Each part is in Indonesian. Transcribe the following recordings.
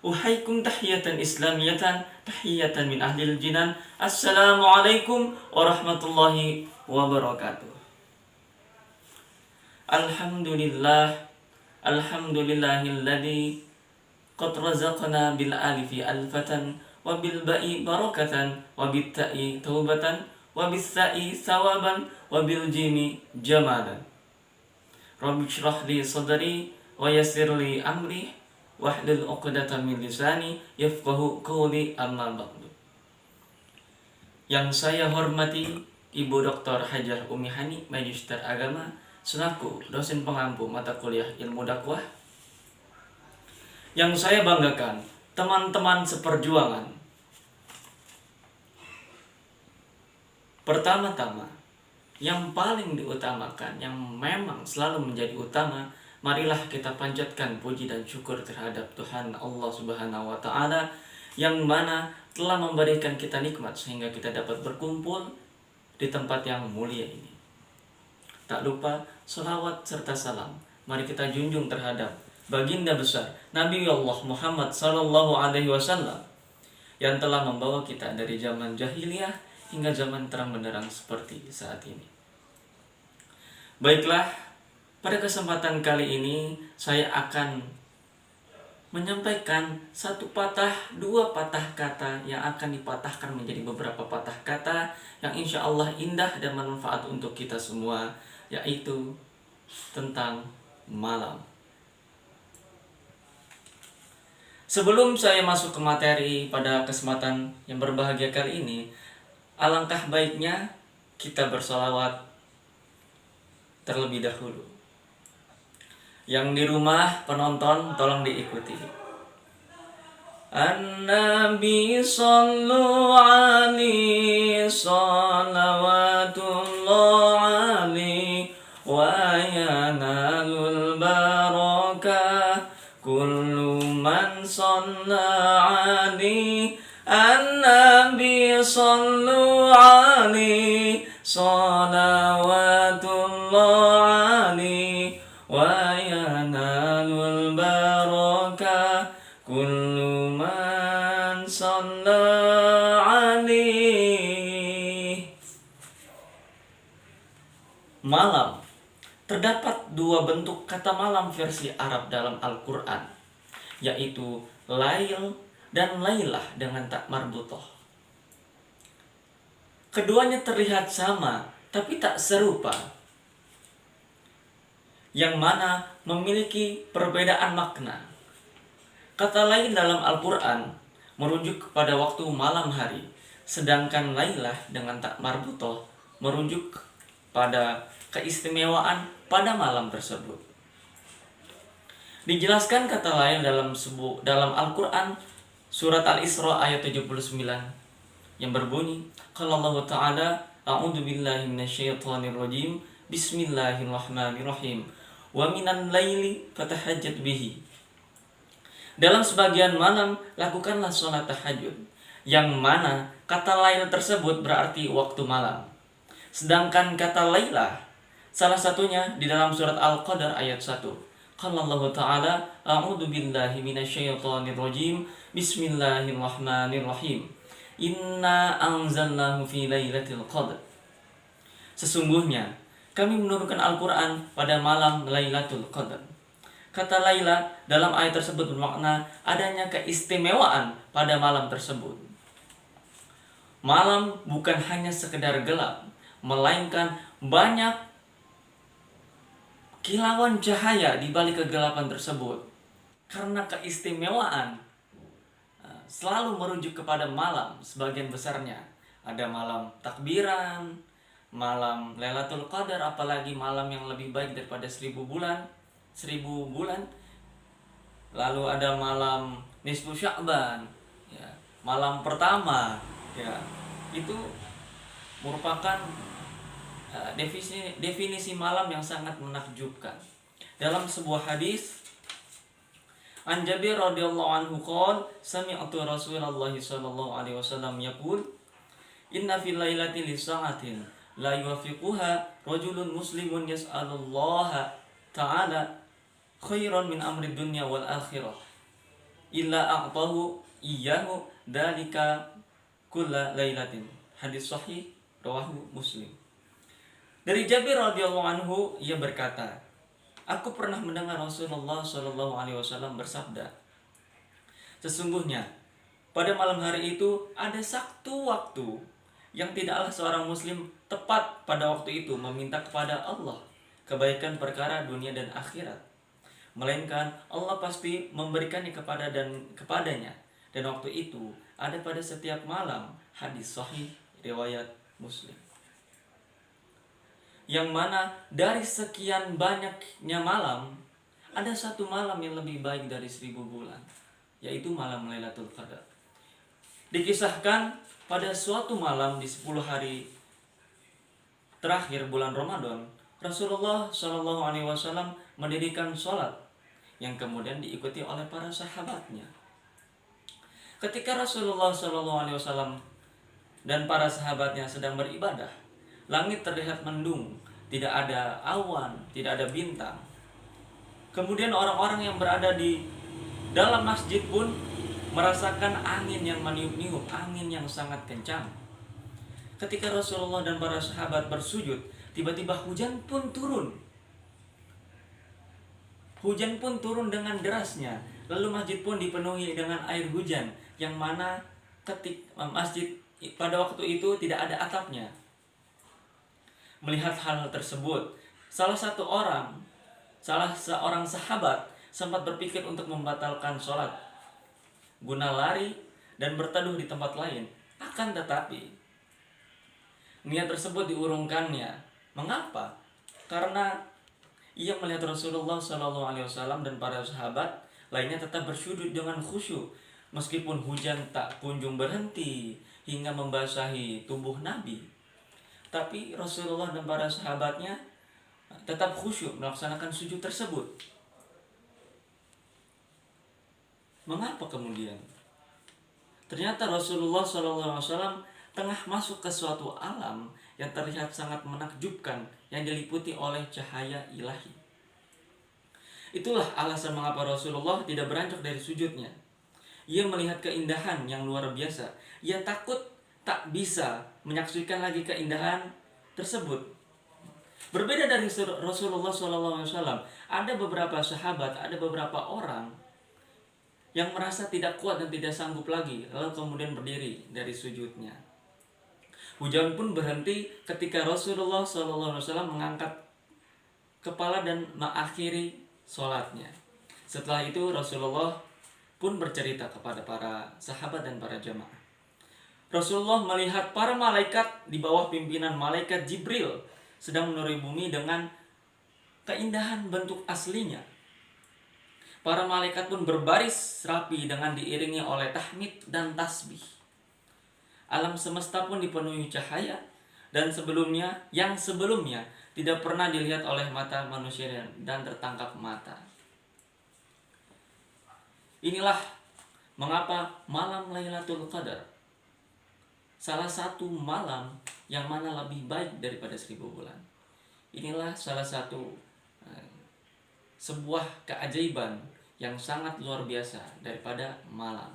Uhaikum tahiyatan islamiyatan, tahiyatan min ahlil jinan. Assalamualaikum warahmatullahi wabarakatuh. Alhamdulillah, alhamdulillahilladzi qad razaqna bil alifi alfatan wa bil ba'i barakatan wa bit ta'i taubatan wa bis sa'i sawaban wa bil jimi jamalan. Rabbi shrah li sadri wa yassir li amri wahlul 'uqdatam min lisani yafqahu qawli, amma ba'du. Yang saya hormati Ibu Dr. Hajar Umi Hani, Magister Agama, selaku dosen pengampu mata kuliah Ilmu Dakwah. Yang saya banggakan, teman-teman seperjuangan. Pertama-tama, yang paling diutamakan, yang memang selalu menjadi utama, marilah kita panjatkan puji dan syukur terhadap Tuhan Allah Subhanahu wa Ta'ala, yang mana telah memberikan kita nikmat sehingga kita dapat berkumpul di tempat yang mulia ini. Tak lupa selawat serta salam mari kita junjung terhadap baginda besar Nabi Allah Muhammad sallallahu alaihi wasallam, yang telah membawa kita dari zaman jahiliyah hingga zaman terang benderang seperti saat ini. Baiklah, pada kesempatan kali ini saya akan menyampaikan dua patah kata yang akan dipatahkan menjadi beberapa patah kata yang insya Allah indah dan bermanfaat untuk kita semua, yaitu tentang malam. Sebelum saya masuk ke materi pada kesempatan yang berbahagia kali ini, alangkah baiknya kita bersolawat terlebih dahulu. Yang di rumah penonton tolong diikuti. An-Nabi sallu alaihi salawatullah alaihi wa yanalul barakah kullu man salla alaihi. An-Nabi sallu alaihi salawatullah alaihi wa yanalul barakah kullu man shalla alaihi. Malam. Terdapat dua bentuk kata malam versi Arab dalam Al-Quran, yaitu lail dan lailah dengan tak marbutoh. Keduanya terlihat sama tapi tak serupa, yang mana memiliki perbedaan makna. Kata lail dalam Al-Quran merujuk kepada waktu malam hari, sedangkan lailah dengan tak marbutoh merujuk pada keistimewaan pada malam tersebut. Dijelaskan kata lail dalam Al-Quran surat Al-Isra ayat 79 yang berbunyi, qala Allah Ta'ala, a'udzu billahi minasyaitonir rajim, bismillahirrahmanirrahim, wa minan laili fatahajjat bihi. Dalam sebagian malam lakukanlah sholat tahajud, yang mana kata lail tersebut berarti waktu malam. Sedangkan kata lailah salah satunya di dalam surat Al-Qadar ayat 1. Qala Allah Ta'ala, a'udzu billahi minasyaitonir rajim, bismillahirrahmanirrahim, inna anzalnahu fi lailatul qadr. Sesungguhnya kami menurunkan Al-Quran pada malam Lailatul Qadar. Kata laila dalam ayat tersebut bermakna adanya keistimewaan pada malam tersebut. Malam bukan hanya sekedar gelap, melainkan banyak kilauan cahaya di balik kegelapan tersebut. Karena keistimewaan selalu merujuk kepada malam sebagian besarnya. Ada malam takbiran, malam Lailatul Qadar, apalagi malam yang lebih baik daripada 1000 bulan. Lalu ada malam nisfu Sya'ban, ya, malam pertama, ya, itu merupakan definisi malam yang sangat menakjubkan. Dalam sebuah hadis, An Jabir radhiyallahu anhu qala sami'tu Rasulullah sallallahu alaihi wasallam yaqul inna fil lailati lisa'atin la yuwafiquha rajulun muslimun yas'alullaha ta'ala khairan min amri dunya wal akhirah illa a'tahu iyyahu dzalika kulla lailatin. Hadis sahih rawahu Muslim. Dari Jabir radhiyallahu anhu, ia berkata, aku pernah mendengar Rasulullah Shallallahu alaihi wasallam bersabda, sesungguhnya pada malam hari itu ada satu waktu yang tidaklah seorang muslim tepat pada waktu itu meminta kepada Allah kebaikan perkara dunia dan akhirat, melainkan Allah pasti memberikannya kepadanya, dan waktu itu ada pada setiap malam. Hadis sahih riwayat Muslim. Yang mana dari sekian banyaknya malam, ada satu malam yang lebih baik dari 1000 bulan, yaitu malam Lailatul Qadar. Dikisahkan pada suatu malam di 10 hari terakhir bulan Ramadan, Rasulullah Shallallahu alaihi wasallam mendirikan sholat yang kemudian diikuti oleh para sahabatnya. Ketika Rasulullah Shallallahu alaihi wasallam dan para sahabatnya sedang beribadah, langit terlihat mendung, tidak ada awan, tidak ada bintang. Kemudian orang-orang yang berada di dalam masjid pun merasakan angin yang meniup-niup, angin yang sangat kencang. Ketika Rasulullah dan para sahabat bersujud, tiba-tiba hujan pun turun. Hujan pun turun dengan derasnya. Lalu masjid pun dipenuhi dengan air hujan, yang mana masjid pada waktu itu tidak ada atapnya. Melihat hal tersebut, salah seorang sahabat sempat berpikir untuk membatalkan sholat guna lari dan berteduh di tempat lain. Akan tetapi niat tersebut diurungkannya. Mengapa? Karena ia melihat Rasulullah SAW dan para sahabat lainnya tetap bersujud dengan khusyuk, meskipun hujan tak kunjung berhenti hingga membasahi tubuh Nabi. Tapi Rasulullah dan para sahabatnya tetap khusyuk melaksanakan sujud tersebut. Mengapa kemudian? Ternyata Rasulullah SAW tengah masuk ke suatu alam yang terlihat sangat menakjubkan, yang diliputi oleh cahaya ilahi. Itulah alasan mengapa Rasulullah tidak beranjak dari sujudnya. Ia melihat keindahan yang luar biasa. Ia takut tak bisa menyaksikan lagi keindahan tersebut. Berbeda dari Rasulullah SAW, ada beberapa sahabat, ada beberapa orang yang merasa tidak kuat dan tidak sanggup lagi, lalu kemudian berdiri dari sujudnya. Hujan pun berhenti ketika Rasulullah SAW mengangkat kepala dan mengakhiri sholatnya. Setelah itu Rasulullah pun bercerita kepada para sahabat dan para jamaah. Rasulullah melihat para malaikat di bawah pimpinan malaikat Jibril sedang menuruni bumi dengan keindahan bentuk aslinya. Para malaikat pun berbaris rapi dengan diiringi oleh tahmid dan tasbih. Alam semesta pun dipenuhi cahaya dan yang sebelumnya tidak pernah dilihat oleh mata manusia dan tertangkap mata. Inilah mengapa malam Lailatul Qadar salah satu malam yang mana lebih baik daripada 1000 bulan. Inilah salah satu sebuah keajaiban yang sangat luar biasa daripada malam.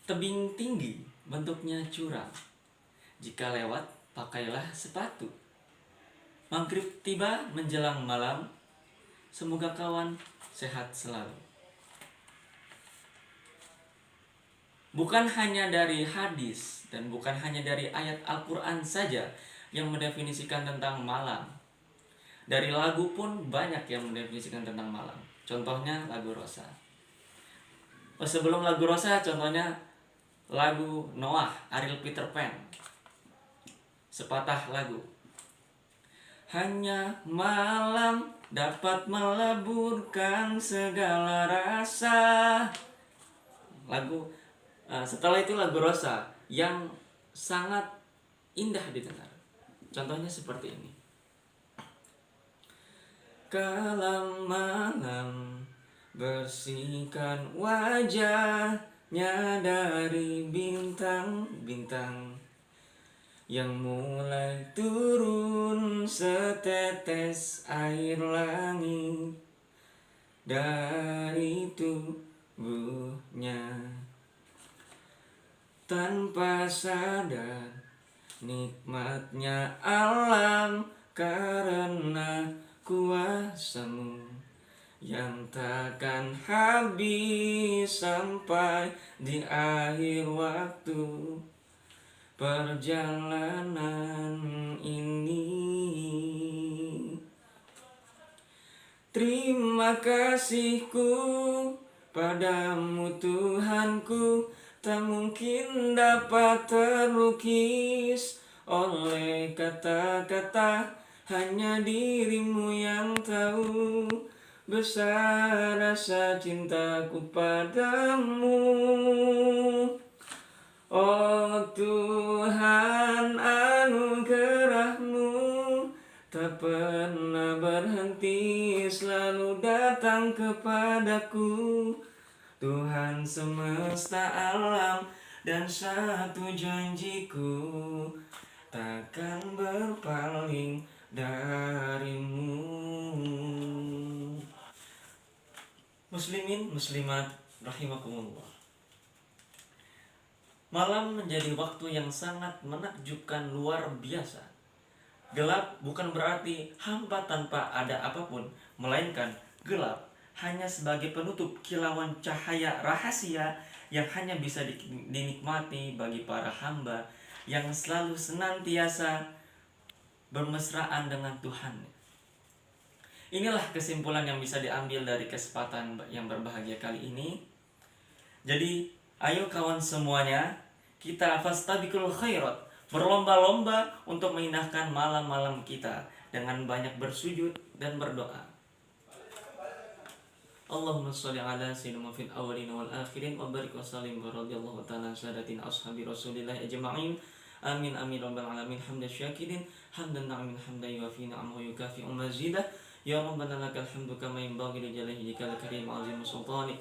Tebing tinggi bentuknya curam. Jika lewat, pakailah sepatu. Maghrib tiba menjelang malam. Semoga kawan sehat selalu. Bukan hanya dari hadis dan bukan hanya dari ayat Al-Quran saja yang mendefinisikan tentang malam. Dari lagu pun banyak yang mendefinisikan tentang malam. Contohnya lagu Rosa. Sebelum lagu Rosa, contohnya lagu Noah, Ariel Peter Pan. Sepatah lagu. Hanya malam dapat meleburkan segala rasa. Setelah itu lagu Rosa yang sangat indah didengar. Contohnya seperti ini. Kalam malam bersihkan wajahnya dari bintang-bintang yang mulai turun setetes air langit. dari tubuhnya. Tanpa sadar nikmatnya alam karena kuasamu yang takkan habis sampai di akhir waktu perjalanan ini. Terima kasihku padamu Tuhanku, tak mungkin dapat terlukis oleh kata-kata, hanya dirimu yang tahu besar rasa cintaku padamu. Oh Tuhan, anugerahmu tak pernah berhenti, selalu datang kepadaku. Tuhan semesta alam dan satu janjiku, takkan berpaling darimu. Muslimin, muslimat, rahimakumullah. Malam menjadi waktu yang sangat menakjubkan, luar biasa. Gelap bukan berarti hampa tanpa ada apapun, melainkan gelap hanya sebagai penutup kilauan cahaya rahasia yang hanya bisa dinikmati bagi para hamba yang selalu senantiasa bermesraan dengan Tuhan. Inilah kesimpulan yang bisa diambil dari kesempatan yang berbahagia kali ini. Jadi, ayo kawan semuanya, kita fastabiqul khairat, berlomba-lomba untuk mengindahkan malam-malam kita dengan banyak bersujud dan berdoa. Allahumma sholli ala sayyidina fil awwalin wal akhirin wa barik wa sallim wa radhiyallahu ta'ala sadatina ashabi rasulillah ajma'in. Amin amin rabbal alamin. Hamdan syakirin hamdan na'imin hamdan yuafi ni'amahu yukafi mazidah. Ya rabbana lakal hamdu kama yanbaghi li jalali wajhikal karim azim sultanik.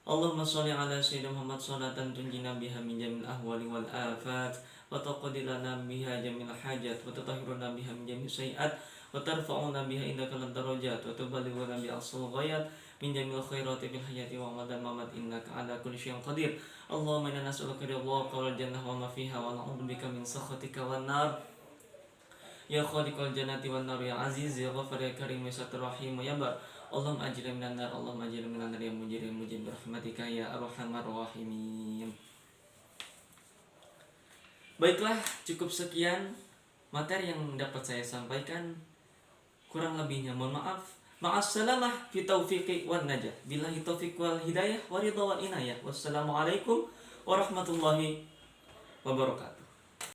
Allahumma sholli ala sayyidina Muhammad sholatan tunjina biha min jamil ahwali wal afat wa taqdi lana biha jamil hajat wa tutahhiruna biha min jamil sayiat wa tarfa'una biha indaka lad darajat wa tuballighuna bi aqsal ghayat min jamil khairati bil hayati wa madan mamat innaka ala kulli syai'in qadir. Allahumma inna nas'aluka ridhaka wal jannah wa ma fiha wa na'udzubika min sakhatika wan nar. Ya khaliqal jannati wan nar ya aziz ya ghafar ya karim ya satir rahim ya bar. Allahumma ajirna minan nar, Allahumma ajirna minan nar ya mujir ya mujib birahmatika ya arhamar rahimin. Baiklah, cukup sekian materi yang dapat saya sampaikan. Kurang lebihnya mohon maaf. Ma'assalamah fi taufiqi wan najah. Billahi taufiq wal hidayah wa ridha wal inayah. Wassalamualaikum warahmatullahi wabarakatuh.